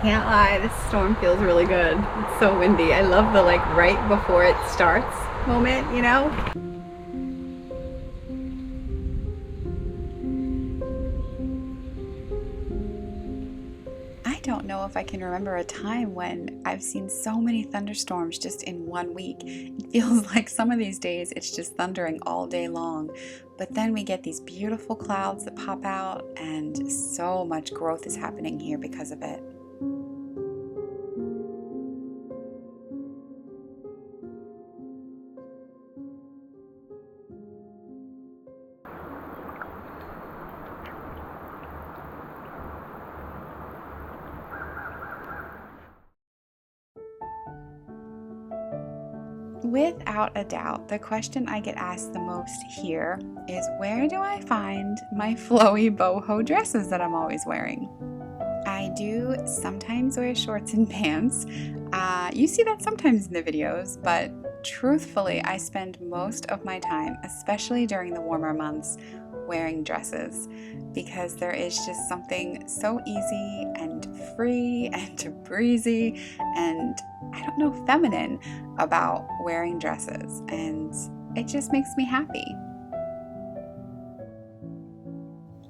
can't lie, this storm feels really good. It's so windy. I love the like right before it starts moment, you know? I don't know if I can remember a time when I've seen so many thunderstorms just in 1 week. It feels like some of these days it's just thundering all day long. But then we get these beautiful clouds that pop out, and so much growth is happening here because of it. Without a doubt, the question I get asked the most here is, where do I find my flowy boho dresses that I'm always wearing? I do sometimes wear shorts and pants. You see that sometimes in the videos, but truthfully, I spend most of my time, especially during the warmer months, wearing dresses, because there is just something so easy and free and breezy and, I don't know, feminine about wearing dresses, and it just makes me happy.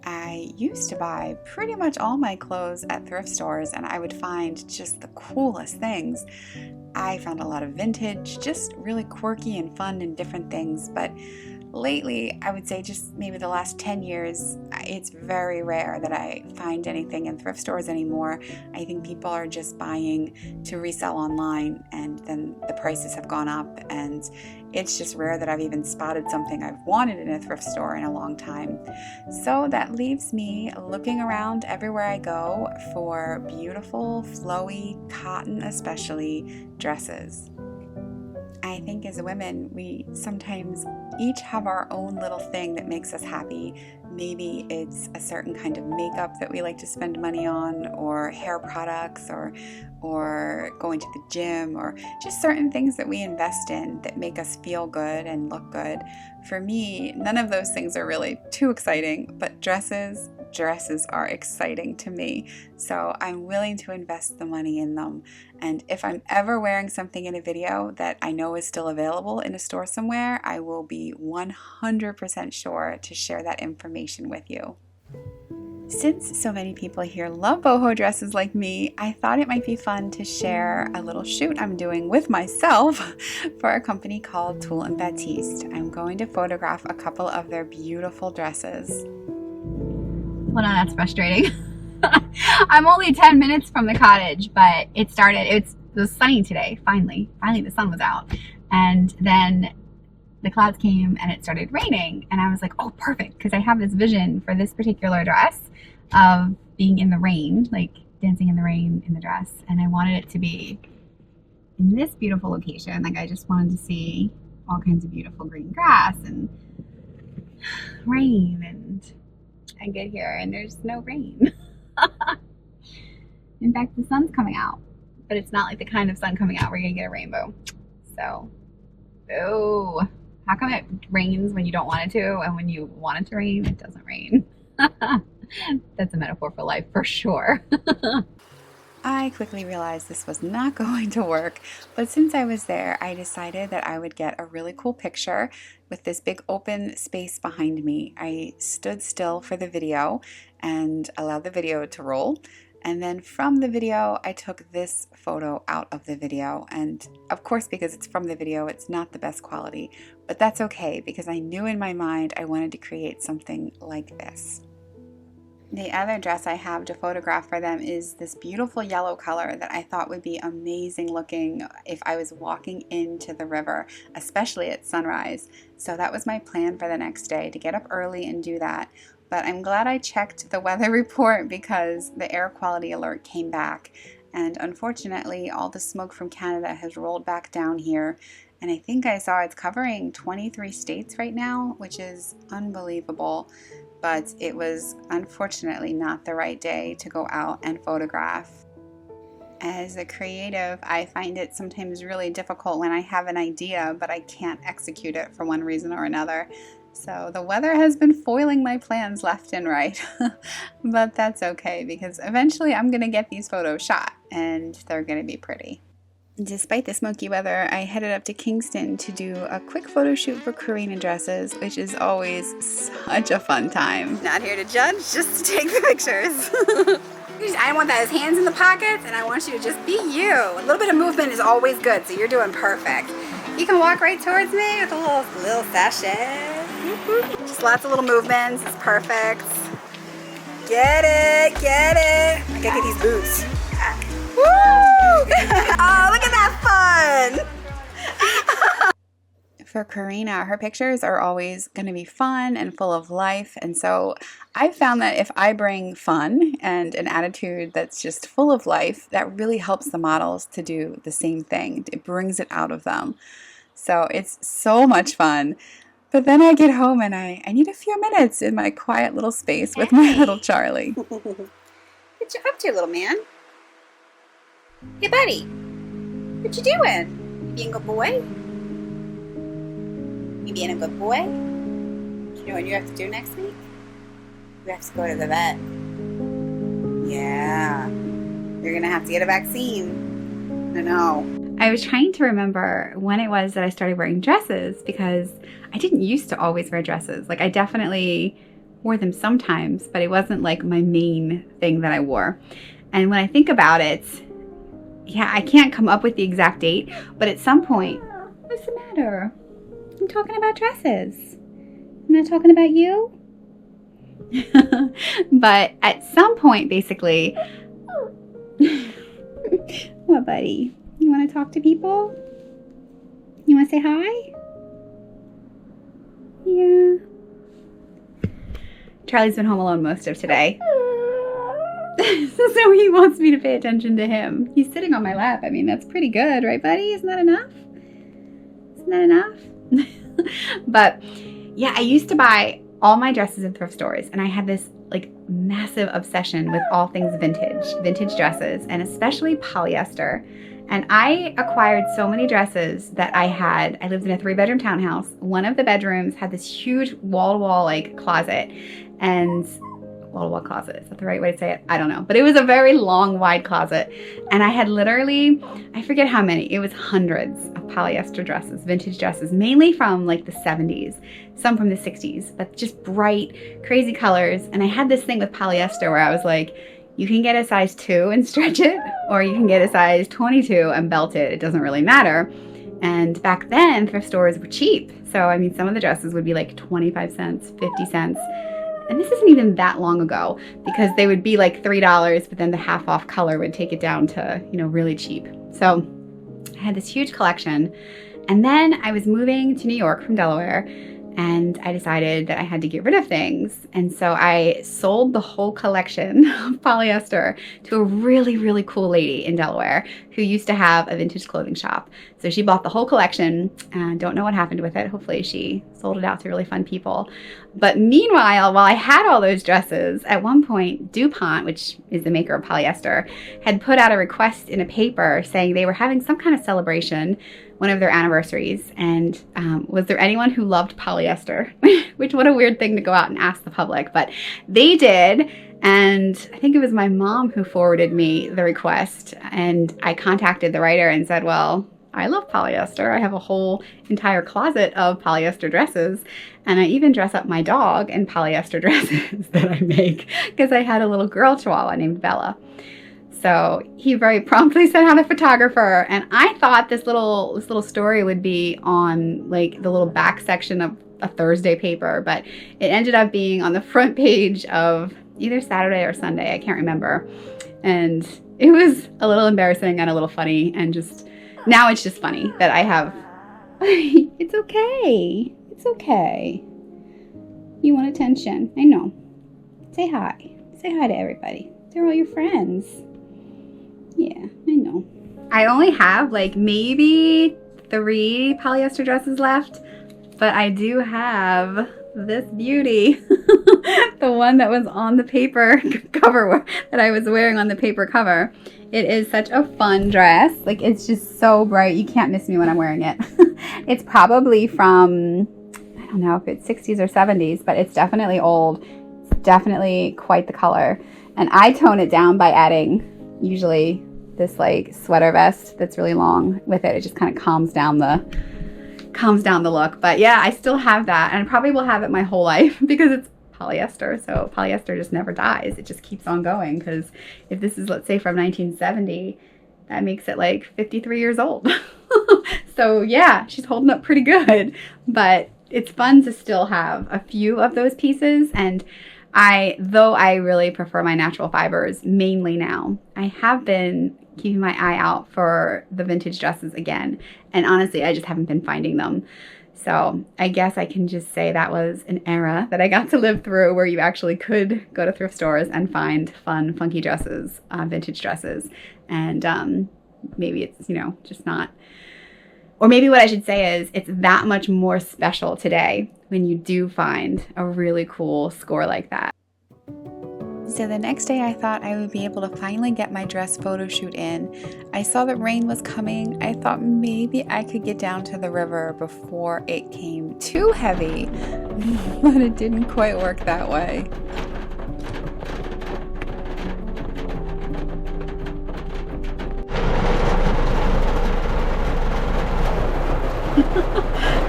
I used to buy pretty much all my clothes at thrift stores, and I would find just the coolest things. I found a lot of vintage, just really quirky and fun and different things, but lately, I would say just maybe the last 10 years, it's very rare that I find anything in thrift stores anymore. I think people are just buying to resell online, and then the prices have gone up, and it's just rare that I've even spotted something I've wanted in a thrift store in a long time. So that leaves me looking around everywhere I go for beautiful, flowy, cotton especially, dresses. I think as women, we sometimes each have our own little thing that makes us happy. Maybe it's a certain kind of makeup that we like to spend money on, or hair products, or going to the gym, or just certain things that we invest in that make us feel good and look good. For me, none of those things are really too exciting, but dresses are exciting to me, so I'm willing to invest the money in them. And if I'm ever wearing something in a video that I know is still available in a store somewhere, I will be 100% sure to share that information with you. Since so many people here love boho dresses like me, I thought it might be fun to share a little shoot I'm doing with myself for a company called Tulle and Batiste. I'm going to photograph a couple of their beautiful dresses. Well, no, that's frustrating. I'm only 10 minutes from the cottage, but it was sunny today, finally the sun was out. And then the clouds came and it started raining, and I was like, oh, perfect, because I have this vision for this particular dress of being in the rain, like dancing in the rain in the dress, and I wanted it to be in this beautiful location. Like, I just wanted to see all kinds of beautiful green grass and rain, and I get here and there's no rain. In fact, the sun's coming out, but it's not like the kind of sun coming out where you're gonna get a rainbow. So, oh, how come it rains when you don't want it to, and when you want it to rain, it doesn't rain? That's a metaphor for life for sure. I quickly realized this was not going to work, but since I was there, I decided that I would get a really cool picture with this big open space behind me. I stood still for the video and allowed the video to roll. And then from the video, I took this photo out of the video. And of course, because it's from the video, it's not the best quality, but that's okay, because I knew in my mind I wanted to create something like this. The other dress I have to photograph for them is this beautiful yellow color that I thought would be amazing looking if I was walking into the river, especially at sunrise. So that was my plan for the next day, to get up early and do that. But I'm glad I checked the weather report, because the air quality alert came back. And unfortunately, all the smoke from Canada has rolled back down here. And I think I saw it's covering 23 states right now, which is unbelievable. But it was unfortunately not the right day to go out and photograph. As a creative, I find it sometimes really difficult when I have an idea, but I can't execute it for one reason or another. So the weather has been foiling my plans left and right, but that's okay because eventually I'm going to get these photos shot and they're going to be pretty. Despite the smoky weather, I headed up to Kingston to do a quick photo shoot for Karina dresses, which is always such a fun time. Not here to judge, just to take the pictures. I want those hands in the pockets, and I want you to just be you. A little bit of movement is always good, so you're doing perfect. You can walk right towards me with a little sachet. Just lots of little movements. It's perfect. Get it, get it. I gotta get these boots. Woo! Oh, look at that fun! For Karina, her pictures are always going to be fun and full of life, and so I found that if I bring fun and an attitude that's just full of life, that really helps the models to do the same thing. It brings it out of them. So it's so much fun. But then I get home and I need a few minutes in my quiet little space with my little Charlie. What you up to, little man? Hey, buddy. What you doing? You being a good boy? You being a good boy? You know what you have to do next week? You have to go to the vet. Yeah. You're going to have to get a vaccine. I know. I was trying to remember when it was that I started wearing dresses because I didn't used to always wear dresses. Like I definitely wore them sometimes, but it wasn't like my main thing that I wore. And when I think about it, yeah, I can't come up with the exact date, but at some point, what's the matter? I'm talking about dresses. I'm not talking about you. But at some point, basically, what, buddy? You want to talk to people? You want to say hi? Yeah. Charlie's been home alone most of today. So he wants me to pay attention to him. He's sitting on my lap. I mean, that's pretty good, right, buddy? Isn't that enough? Isn't that enough? But yeah, I used to buy all my dresses in thrift stores, and I had this like massive obsession with all things vintage dresses, and especially polyester. And I acquired so many dresses that I lived in a 3-bedroom townhouse. One of the bedrooms had this huge wall-to-wall like closet, and wall-to-wall closet, is that the right way to say it? I don't know, but it was a very long, wide closet. And I had literally, I forget how many, it was hundreds of polyester dresses, vintage dresses, mainly from like the 70s, some from the 60s, but just bright, crazy colors. And I had this thing with polyester where I was like, you can get a size 2 and stretch it, or you can get a size 22 and belt it. It doesn't really matter. And back then, thrift stores were cheap. So, I mean, some of the dresses would be like 25 cents, 50 cents. And this isn't even that long ago because they would be like $3, but then the half off color would take it down to, you know, really cheap. So I had this huge collection. And then I was moving to New York from Delaware, and I decided that I had to get rid of things. And so I sold the whole collection of polyester to a really, really cool lady in Delaware who used to have a vintage clothing shop. So she bought the whole collection, and don't know what happened with it. Hopefully she sold it out to really fun people. But meanwhile, while I had all those dresses, at one point DuPont, which is the maker of polyester, had put out a request in a paper saying they were having some kind of celebration, one of their anniversaries, and was there anyone who loved polyester? Which, what a weird thing to go out and ask the public, but they did. And I think it was my mom who forwarded me the request, and I contacted the writer and said, well, I love polyester. I have a whole entire closet of polyester dresses, and I even dress up my dog in polyester dresses that I make because I had a little girl chihuahua named Bella. So he very promptly sent out a photographer, and I thought this little story would be on like the little back section of a Thursday paper, but it ended up being on the front page of either Saturday or Sunday, I can't remember. And it was a little embarrassing and a little funny, and just now it's just funny that I have it's okay. It's okay. You want attention. I know. Say hi. Say hi to everybody. They're all your friends. Yeah, I know. I only have like maybe 3 polyester dresses left, but I do have this beauty. the one that was on the paper cover that I was wearing on the paper cover. It is such a fun dress. Like, it's just so bright. You can't miss me when I'm wearing it. It's probably from, I don't know if it's 60s or 70s, but it's definitely old. It's definitely quite the color. And I tone it down by adding usually this like sweater vest that's really long with it. It just kind of calms down the look. But yeah, I still have that, and I probably will have it my whole life because it's polyester. So polyester just never dies. It just keeps on going, because if this is, let's say, from 1970, that makes it like 53 years old. So yeah, she's holding up pretty good. But it's fun to still have a few of those pieces. And though I really prefer my natural fibers mainly now, I have been keeping my eye out for the vintage dresses again. And honestly, I just haven't been finding them. So I guess I can just say that was an era that I got to live through, where you actually could go to thrift stores and find fun, funky dresses, vintage dresses. And maybe it's, just not, or maybe what I should say is it's that much more special today when you do find a really cool score like that. So the next day I thought I would be able to finally get my dress photo shoot in. I saw that rain was coming. I thought maybe I could get down to the river before it came too heavy, but it didn't quite work that way.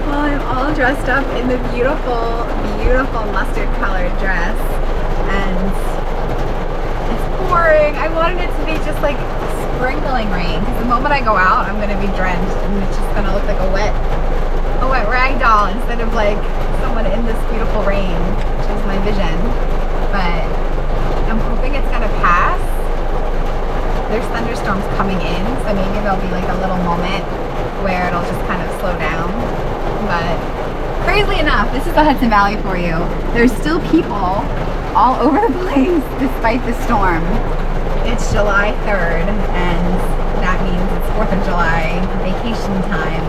Well, I'm all dressed up in the beautiful, beautiful mustard colored dress, and it's pouring. I wanted it to be just like sprinkling rain, because the moment I go out, I'm going to be drenched, and it's just going to look like a wet rag doll instead of like someone in this beautiful rain, which is my vision. But I'm hoping it's going to pass. There's thunderstorms coming in, so maybe there'll be like a little moment where it'll just kind of slow down. But crazily enough, this is the Hudson Valley for you. There's still people all over the place despite the storm. It's July 3rd, and that means it's 4th of July vacation time.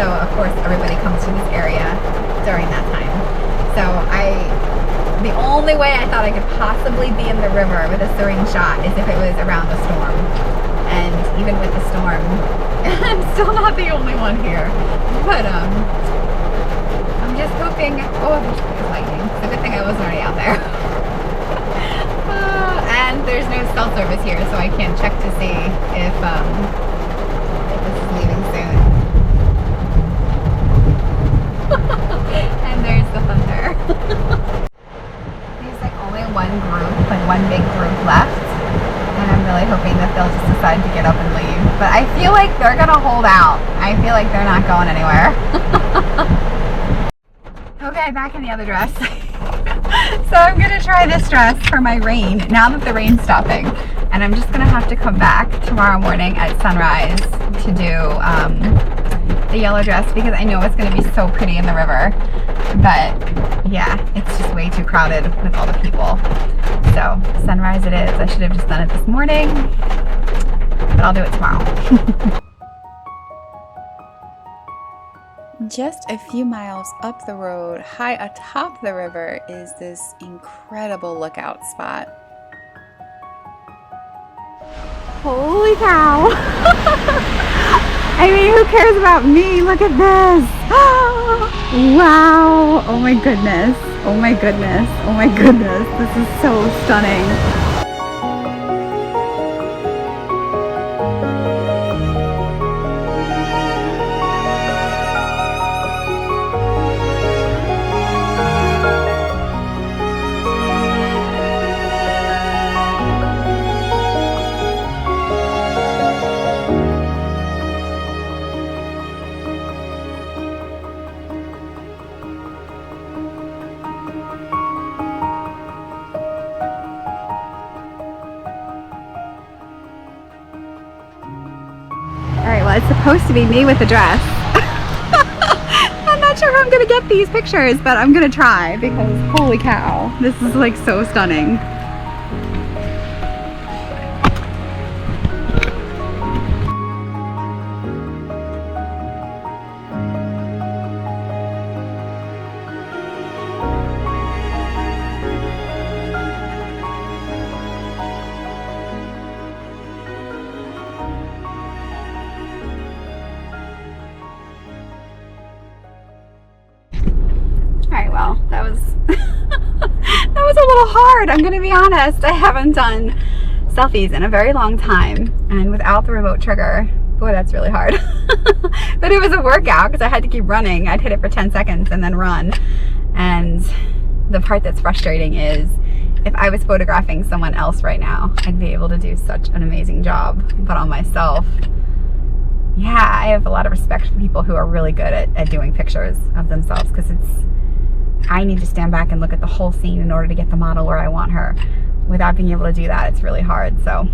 So of course everybody comes to this area during that time. So the only way I thought I could possibly be in the river with a serene shot is if it was around the storm. And even with the storm, I'm still not the only one here. But I'm just hoping. Oh, there's lightning. It's a good thing I wasn't already out there. And there's no cell service here, so I can't check to see if this is leaving soon. And there's the thunder. There's like only one big group left, and I'm really hoping that they'll just decide to get up and leave. But I feel like they're gonna hold out. I feel like they're not going anywhere. Okay, back in the other dress. So I'm gonna try this dress for my rain now that the rain's stopping, and I'm just gonna have to come back tomorrow morning at sunrise to do the yellow dress, because I know it's gonna be so pretty in the river. But yeah, it's just way too crowded with all the people. So sunrise it is. I should have just done it this morning, but I'll do it tomorrow. Just a few miles up the road, high atop the river, is this incredible lookout spot. Holy cow! I mean, who cares about me? Look at this! Wow! Oh my goodness! Oh my goodness! Oh my goodness! This is so stunning! It's supposed to be me with the dress. I'm not sure how I'm gonna get these pictures, but I'm gonna try, because holy cow, this is like so stunning. That was a little hard, I'm gonna be honest. I haven't done selfies in a very long time, and without the remote trigger, boy, that's really hard. But it was a workout because I had to keep running. I'd hit it for 10 seconds and then run. And the part that's frustrating is if I was photographing someone else right now, I'd be able to do such an amazing job. But on myself, yeah, I have a lot of respect for people who are really good at doing pictures of themselves, because I need to stand back and look at the whole scene in order to get the model where I want her. Without being able to do that, it's really hard. So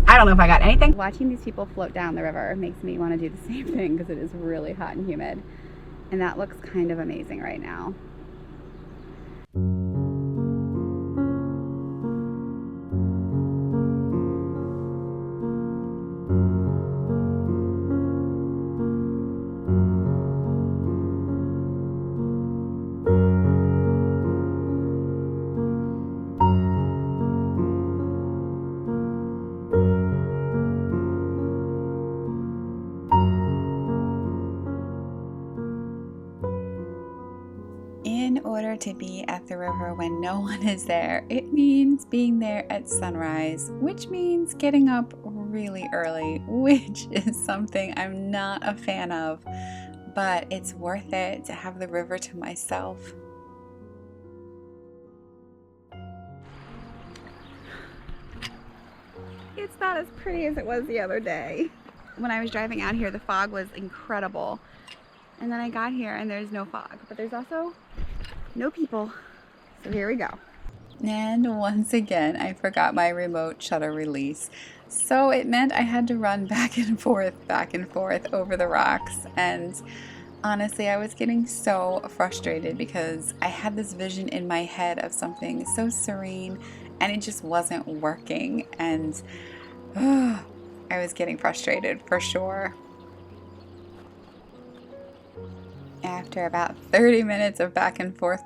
I don't know if I got anything. Watching these people float down the river makes me want to do the same thing because it is really hot and humid. And that looks kind of amazing right now. In order to be at the river when no one is there, it means being there at sunrise, which means getting up really early, which is something I'm not a fan of, but it's worth it to have the river to myself. It's not as pretty as it was the other day. When I was driving out here, the fog was incredible. And then I got here and there's no fog, but there's also no people. So here we go. And once again, I forgot my remote shutter release. So it meant I had to run back and forth over the rocks. And honestly, I was getting so frustrated because I had this vision in my head of something so serene and it just wasn't working. And I was getting frustrated for sure. After about 30 minutes of back and forth,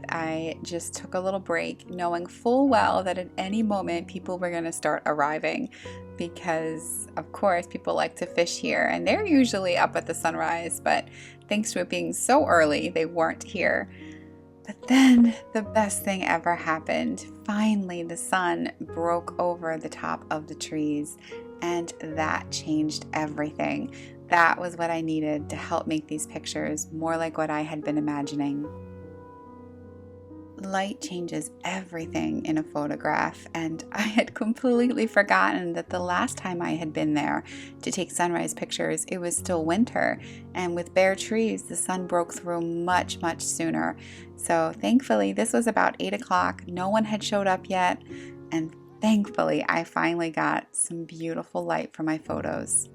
I just took a little break, knowing full well that at any moment people were going to start arriving because, of course, people like to fish here and they're usually up at the sunrise, but thanks to it being so early, they weren't here. But then the best thing ever happened. Finally, the sun broke over the top of the trees, and that changed everything. That was what I needed to help make these pictures more like what I had been imagining. Light changes everything in a photograph, and I had completely forgotten that the last time I had been there to take sunrise pictures, it was still winter, and with bare trees, the sun broke through much sooner. So thankfully, this was about 8 o'clock. No one had showed up yet, and thankfully, I finally got some beautiful light for my photos.